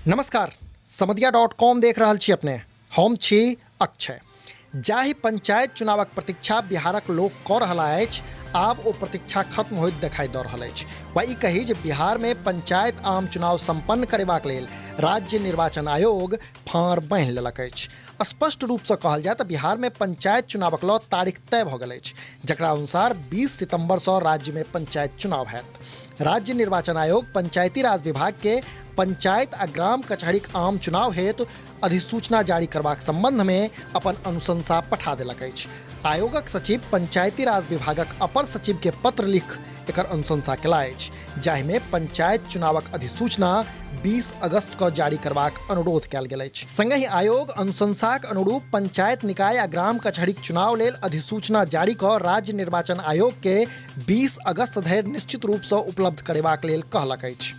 नमस्कार, समधिया.com देख रहल छी अपने। हम छी अक्षय। जाहि पंचायत चुनावक प्रतीक्षा बिहारक लोक कऽ रहल अछि, आब ओ प्रतीक्षा खत्म होइत देखाई दऽ रहल अछि। वा ई कही जे बिहार में पंचायत आम चुनाव संपन्न करेबाक लेल राज्य निर्वाचन आयोग फाँड़ बान्हि लेलक अछि। स्पष्ट रूपसँ कहल जाय तऽ बिहार में पंचायत चुनावक लऽ तारीख तय भऽ गेल अछि, जकरा अनुसार 20 सितंबरसँ राज्य में पंचायत चुनाव हैत। राज्य निर्वाचन आयोग पंचायती राज विभाग के पंचायत आ ग्राम कचहरीक आम चुनाव हेतु अधिसूचना जारी करबाक संबंध में अपन अनुशंसा पठा देलक अछि। आयोगक सचिव पंचायती राज विभागक अपर सचिव के पत्र लिख एकर अनुशंसा केला अछि, जाहि में पंचायत चुनावक अधिसूचना 20 अगस्त को जारी करबाक अनुरोध कयल गेल अछि। संगहि आयोग अनुशंसाक अनुरूप पंचायत निकाय आ ग्राम कचहरीक चुनाव लेल अधिसूचना जारी कऽ राज्य निर्वाचन आयोग के 20 अगस्त धरि निश्चित रूप सँ उपलब्ध करेबाक लेल कहलक अछि।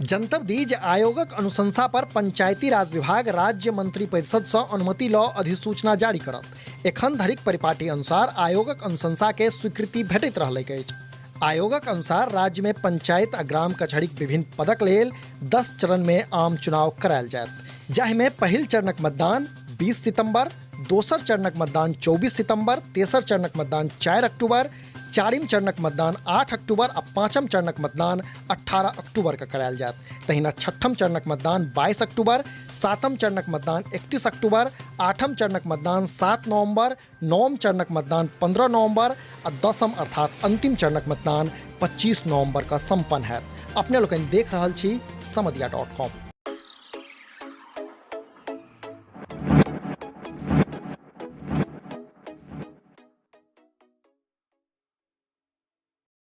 जनतब दी जे आयोगक अनुशंसा पर पंचायती राज विभाग राज्य मंत्री परिषद सँ अनुमति लऽ अधिसूचना जारी करत। एखन धरिक परिपाटी अनुसार आयोगक अनुशंसा के स्वीकृति भेटैत रहलैक अछि। आयोगक अनुसार राज्य में पंचायत आ ग्राम कचहरीक विभिन्न पदक लेल 10 चरण में आम चुनाव करायल जायत, जाहि में पहिल चरणक मतदान 20 सितंबर, दोसर चरणक मतदान 24 सितंबर, तेसर चरणक मतदान 4 अक्टूबर, चारिम चरणक मतदान 8 अक्टूबर आ पाँचम चरणक मतदान 18 अक्टूबर के करायल जायत। तहिना छठम चरणक मतदान 22 अक्टूबर, सातम चरणक मतदान 31 अक्टूबर, आठम चरणक मतदान 7 नवंबर, नवम चरणक मतदान 15 नवंबर आ दसम अर्थात अंतिम चरणक मतदान 25 नवंबर का संपन्न हैत। अपने लोकनि देख रहल छी समधिया.com।